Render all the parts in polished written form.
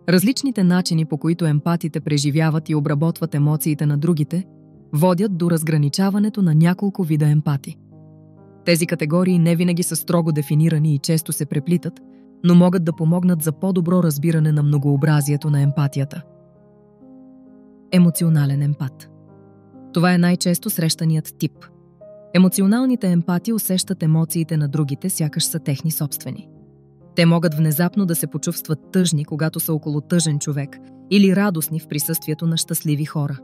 Различните начини, по които емпатите преживяват и обработват емоциите на другите, водят до разграничаването на няколко вида емпати. Тези категории не винаги са строго дефинирани и често се преплитат, но могат да помогнат за по-добро разбиране на многообразието на емпатията. Емоционален емпат. Това е най-често срещаният тип. Емоционалните емпати усещат емоциите на другите, сякаш са техни собствени. Те могат внезапно да се почувстват тъжни, когато са около тъжен човек, или радостни в присъствието на щастливи хора.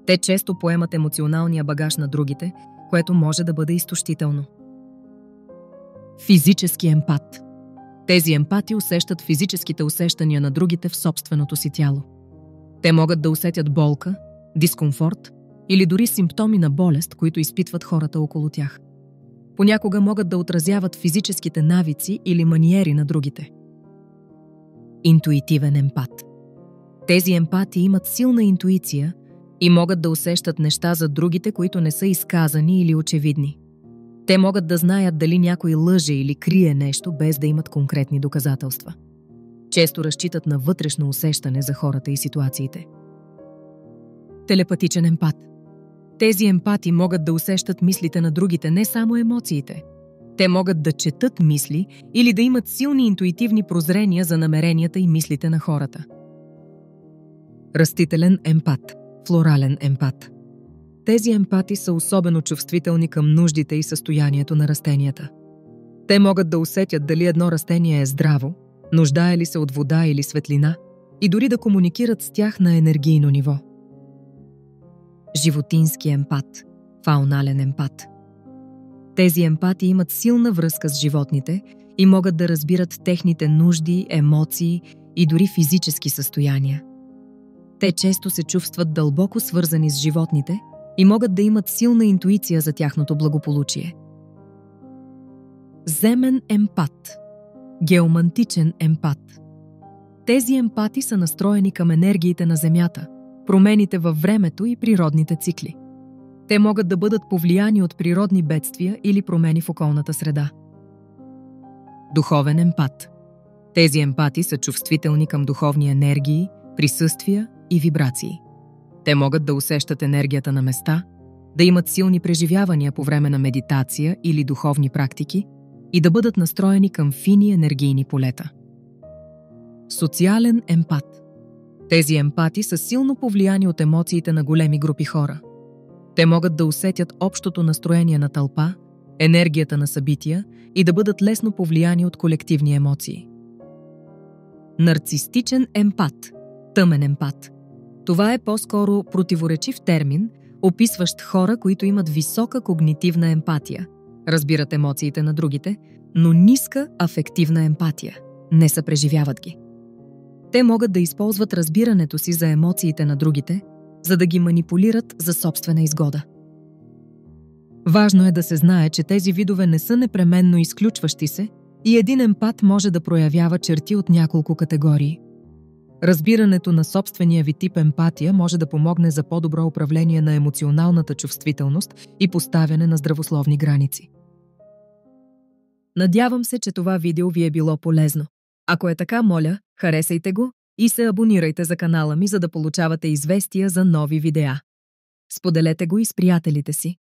Те често поемат емоционалния багаж на другите, което може да бъде изтощително. Физически емпат. Тези емпати усещат физическите усещания на другите в собственото си тяло. Те могат да усетят болка, дискомфорт или дори симптоми на болест, които изпитват хората около тях. Понякога могат да отразяват физическите навици или маниери на другите. Интуитивен емпат. Тези емпати имат силна интуиция и могат да усещат неща за другите, които не са изказани или очевидни. Те могат да знаят дали някой лъже или крие нещо, без да имат конкретни доказателства. Често разчитат на вътрешно усещане за хората и ситуациите. Телепатичен емпат. Тези емпати могат да усещат мислите на другите, не само емоциите. Те могат да четат мисли или да имат силни интуитивни прозрения за намеренията и мислите на хората. Растителен емпат. Флорален емпат. Тези емпати са особено чувствителни към нуждите и състоянието на растенията. Те могат да усетят дали едно растение е здраво, нуждае ли се от вода или светлина, и дори да комуникират с тях на енергийно ниво. Животински емпат. Фаунален емпат. Тези емпати имат силна връзка с животните и могат да разбират техните нужди, емоции и дори физически състояния. Те често се чувстват дълбоко свързани с животните и могат да имат силна интуиция за тяхното благополучие. Земен емпат. Геомантичен емпат. Тези емпати са настроени към енергиите на Земята, промените във времето и природните цикли. Те могат да бъдат повлияни от природни бедствия или промени в околната среда. Духовен емпат. Тези емпати са чувствителни към духовни енергии, присъствия и вибрации. Те могат да усещат енергията на места, да имат силни преживявания по време на медитация или духовни практики и да бъдат настроени към фини енергийни полета. Социален емпат. Тези емпати са силно повлияни от емоциите на големи групи хора. Те могат да усетят общото настроение на тълпа, енергията на събития и да бъдат лесно повлияни от колективни емоции. Нарцистичен емпат. Тъмен емпат. Това е по-скоро противоречив термин, описващ хора, които имат висока когнитивна емпатия, разбират емоциите на другите, но ниска афективна емпатия, не съпреживяват ги. Те могат да използват разбирането си за емоциите на другите, за да ги манипулират за собствена изгода. Важно е да се знае, че тези видове не са непременно изключващи се и един емпат може да проявява черти от няколко категории. Разбирането на собствения ви тип емпатия може да помогне за по-добро управление на емоционалната чувствителност и поставяне на здравословни граници. Надявам се, че това видео ви е било полезно. Ако е така, моля, харесайте го и се абонирайте за канала ми, за да получавате известия за нови видеа. Споделете го и с приятелите си.